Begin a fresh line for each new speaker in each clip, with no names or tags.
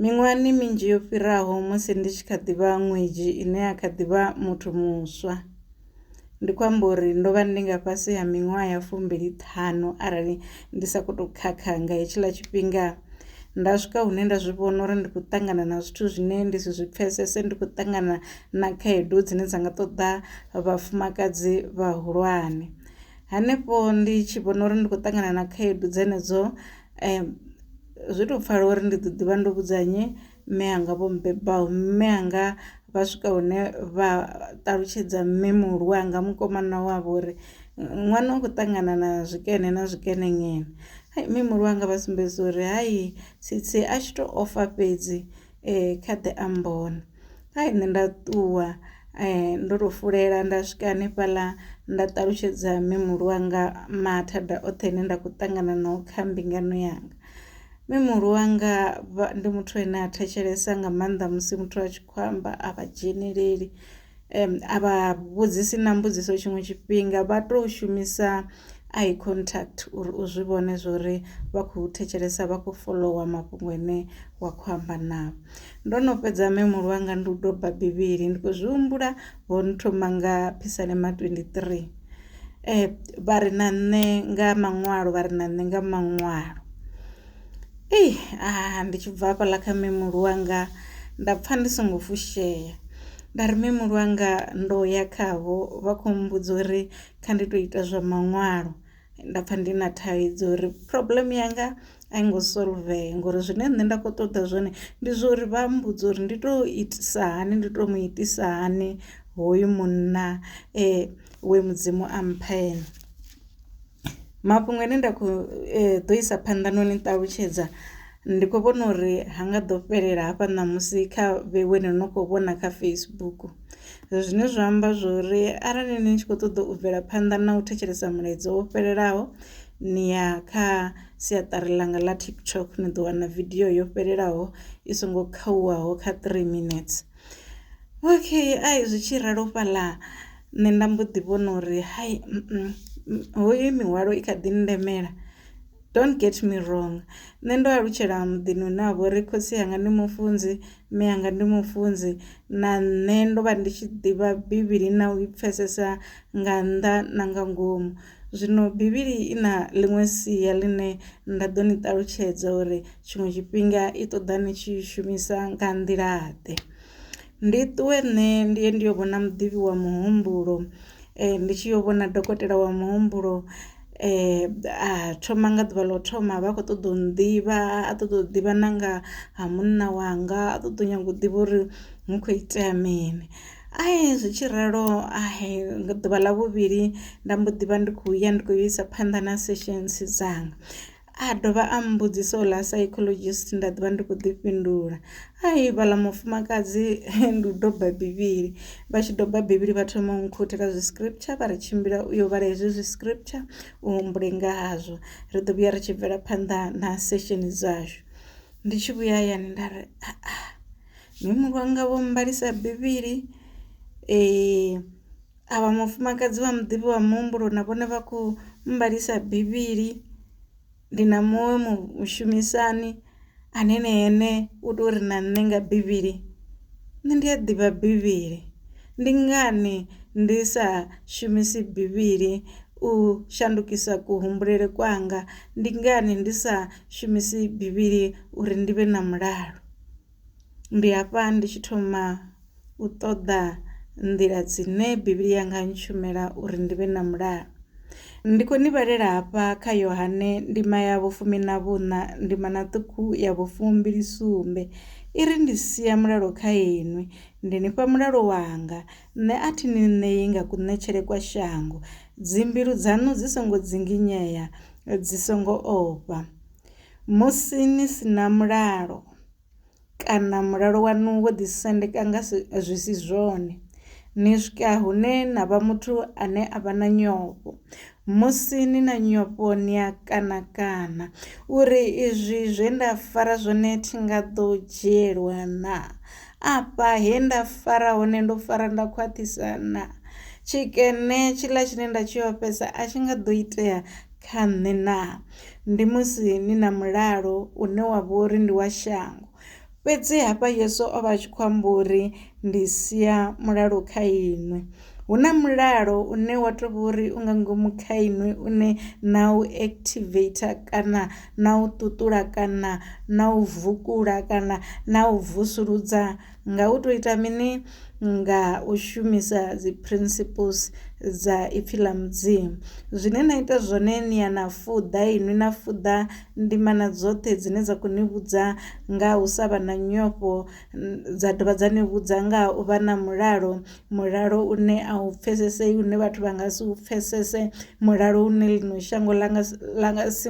Miṅwahani minzhi yo fhiraho musi ndi tshi kha ḓivha ṅwedzhi ine ya kha ḓivha muthu muswa, ndi khou amba uri ndo vha ndi nga fhasi ha miṅwaha ya 25 arali ndi sa khou tou khakha nga hetshiḽa tshifhinga. Nda swika hune nda zwi vhona uri ndi khou ṱangana na zwithu zwine ndi si zwi pfhesese, ndi khou ṱangana na khaedu dzine dza nga ṱoḓa vhafumakadzi vhahulwane. Hanefho ndi tshi vhona uri ndi khou ṱangana na khaedu dzenedzo, zwi tou pfhala uri ndi ḓo ḓivha ndo vhudza nnyi, mme anga vho mbebaho. Mme anga vha swika hune vha ṱalutshedza mme muhulu wanga, mukomana wavho, uri ṅwana u khou ṱangana na zwikene na zwikene nyana. Mme muhulu wanga vha sumbedza uri hai tsitsi a tshi tou ofa fhedzi kha ḓe a mbona. Nṋe nda ṱuwa ndo tou fulela nda swika hanefhaḽa nda ṱalutshedza mme muhulu wanga mathada oṱhe ane nda khou ṱangana nao kha mbingano yanga. Mme muhulu wanga ndi muthu ane a thetshelesa nga maanḓa musi muthu a tshi khou amba, a vha dzheneleli, a vha vhudzisi na mbudziso tshiṅwe tshifhinga, vha tou shumisa eye contact uri u zwi vhone zwori vha khou thetshelesa, vha khou follower mafhungo ane wa khou amba navho. Ndo no fhedza mme muhulu wanga ndi u doba bivhili, ndi khou zwi humbula ho no thoma nga Psalm 23, vha ri na nṋe nga maṅwalo, vha ri na nṋe nga maṅwalo. Ndi tshi bva hafhaḽa kha mme muhulu wanga nda pfha ndi songo fushea, nda ri mme muhulu wanga ndo ya khavho vha khou mbudza uri kha ndi tou ita zwa maṅwalo. Nda pfha ndi na thaidzo uri problem yanga a i ngo solvea, ngori zwine nṋe nda khou ṱoḓa zwone ndi zwo uri vha mbudza uri ndi tou itisa hani, ndi tou mu itisa hani hoyu munna we mudzimu a mpheni. Mafhungo ane nda khou ḓo isa phanḓa no ni ṱalutshedza, ndi khou vhona uri ha nga ḓo fhelela hafha ṋamusi kha vheiwe ni no khou vhona kha Facebook, zwine zwa amba zwori arali ni tshi khou ṱoḓa u bvela phanḓa na u thetshelesa mulaedza wo fhelelaho, ni ya kha siaṱari ḽanga ḽa TikTok, ni ḓo wana video yo fhelelaho i songo khauwaho kha 3 minutes. Zwi tshi ralo fhaḽa nṋe nda mbo ḓi vhona uri hai hoyu mihwalo i kha ḓi ndemela. Don't get me wrong, nṋe ndo alutshela muḓini hune ha vha uri khotsi yanga ndi mufunzi, mme yanga ndi mufunzi, na nṋe ndo vha ndi tshi ḓivha bivhili na u i pfhesesa nga nnḓa na nga ngomu. Zwino bivhili i na ḽiṅwe sia ḽine nda ḓo ni ṱalutshedza uri tshiṅwe tshifhinga i ṱoḓa ni tshi shumisa nga nḓila ḓe. Ndi ṱuwe nṋe ndi ye ndi yo vhona muḓivhi wa muhumbulo, ndi tshi yo vhona dokotela wa muhumbulo. A thoma nga ḓuvha ḽa u thoma vha khou ṱoḓa u nḓivha, a ṱoḓa u ḓivha na nga ha munna wanga, a ṱoḓa u nyaga u ḓivha uri hu khou itea mini. Zwi tshi ralo nga ḓuvha ḽa vhuvhili nda mbo ḓi vha ndi khou ya ndi khou isa phanḓa na sessions dzanga. A dovha a mbudzisa uḽa psychologist, nda ḓivha ndi khou ḓi fhindula. Vhaḽa mufumakadzi ndi u doba bivhili, vha tshi doba bivhili vha thoma u nkhuthela zwi scripture, vha ri tshimbila u yo vhala hezwi zwi scripture u humbule nga hazwo, ri ḓo vhuya ri tshi bvela phanḓa na session dzashu. Ndi tshi vhuya hayani nda ri mme muhulu wanga vho mbalisa bivhili, avha mufumakadzi wa muḓivhi wa muhumbulo na vhone vha khou mbalisa bivhili. Ndi na muṅwe mushumisani ane ene u tou ri na nṋe nga bivhili. Nṋe ndi a ḓivha bivhili, ndi ngani ndi sa shumisi bivhili u shandukisa kuhumbulele kwanga, ndi ngani ndi sa shumisi bivhili uri ndi vhe na mulalo. Ndi hafha ndi tshi thoma u ṱoḓa nḓila dzine bivhili yanga ntshumela uri ndi vhe na mulalo. Ndi khou ni vhalela hafha kha Yohane ndima ya 14 ndima na ṱhukhu ya 27, i ri ndi sia mulalo kha inwi, ndi nifha mulalo wanga, nṋe a thi ni ṋei nga kuṋetshele kwa shango. Dzimbilu dzaṋu dzi songo dzinginyea, dzi songo ofha. Musi ni si na mulalo kana mulalo waṋu wo ḓi sendeka nga zwi si zwone, ni swika hune na vha muthu ane a vha na nyofho. Musi ni na nyofho ni a kana uri izwi zwe nda fara zwone thi nga ḓo dzhielwa na, afha he nda fara hone ndo fara nda khwaṱhisa na, tshikene tshiḽa tshine nda tshi ofhesa a tshi nga ḓo itea kha nṋe na. Ndi musi ni na mulalo une wa vha uri ndi wa shango, fhedzi hafha Yesu o vha a tshi khou amba uri ndi sia mulalo kha iṅwe. Hu na mulalo une wa tou vha uri u nga ngomu kha iṅwe une na u activator kana na u ṱuṱula kana na u vukula kana na u vusuludza nga u tou ita mini, nga u shumisa dzi principles dza ipfhi ḽa mudzimu. Zwine na ita zwone ni ya na fuḓa inwi na fuḓa ndimana dzoṱhe dzine dza khou ni vhudza nga u sa vha na nyofho, dza dovha dza ni vhudza nga u vha na mulalo une a u pfhesesei une vhathu vha nga si u pfhesese, mulalo une ḽino shango ḽa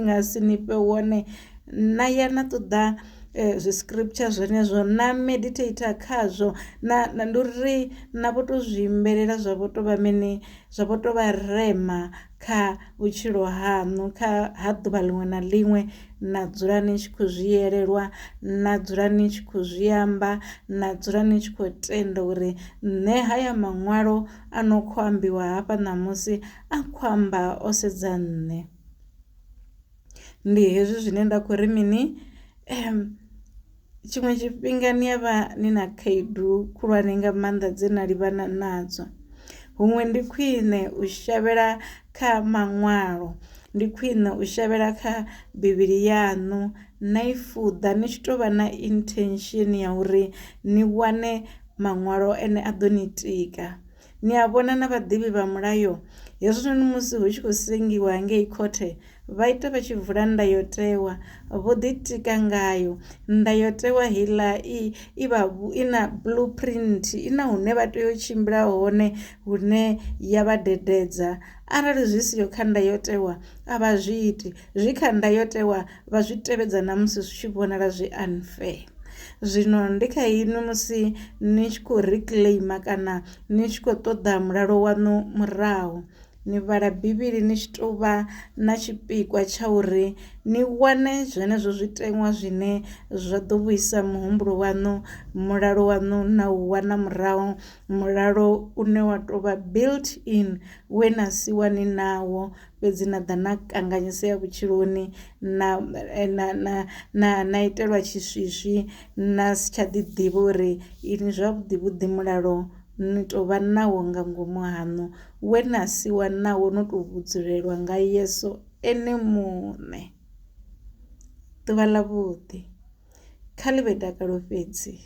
nga si ni fhe wone. Na ya na ṱoḓa zwi scripture zwenezwo na meditator khazwo ndi uri na vho to zwi imbelela zwa vho to vha mini, zwa vho to vha rema kha vhutshilo haṋu ha ḓuvha liṅwe na liṅwe. Na dzula ni tshi khou zwi yelelwa, na dzula ni tshi khou zwi amba, na dzula ni tshi khou tenda uri nṋe haya maṅwalo a no khou ambiwa hafha ṋamusi a khou amba o sedza nṋe. Ndi hezwi zwine nda khou ri mini, tshiṅwe tshifhinga ni a vha ni na khaedu khulwane nga maanḓa dze na livhana nadzo. Huṅwe ndi khwine u shavhela kha maṅwalo, ndi khwine u shavhela kha bivhili yaṋu na i fuḓa ni tshi tou vha na intention ya uri ni wane maṅwalo ane a ḓo ni tika. Ni a vhona na vhaḓivhi vha mulayo hezwinoni musi hu tshi khou sengiwa hangei khothe vha ita vha tshi vula ndayotewa vho ḓitika ngayo. Ndayotewa heiḽa i na blueprint, i na hune vha tea u tshimbila hone hune ya vha dededza. Arali zwi siho kha ndayotewa a vha zwi iti, zwi kha ndayotewa vha zwi tevhedza na musi zwi tshi vhonala zwi unfair. Zwino ndi kha iṅwi musi ni tshi khou reclaim kana ni tshi khou ṱoḓa mulalo waṋu murahu, ni vhala bivhili ni tshi tou vha na tshipikwa tsha uri ni wane zwenezwo zwiteṅwa zwine zwa ḓo vhuisa muhumbulo waṋu, mulalo waṋu na u wana murahu, mulalo une wa tou vha built in we na siwa ni nawo fhedzi na ḓa na kanganyisea vhutshiloni na itelwa tshiswiswi na si tsha ḓi ḓivha uri ini zwavhuḓi vhuḓi mulalo ni tou vha nawo nga ngomu haṋu we na siwa nawo no tou vhudzulelwa nga Yesu ene muṋe. Ḓuvha ḽa vhuḓi, kha ḽi vhe dakalo fhedzi.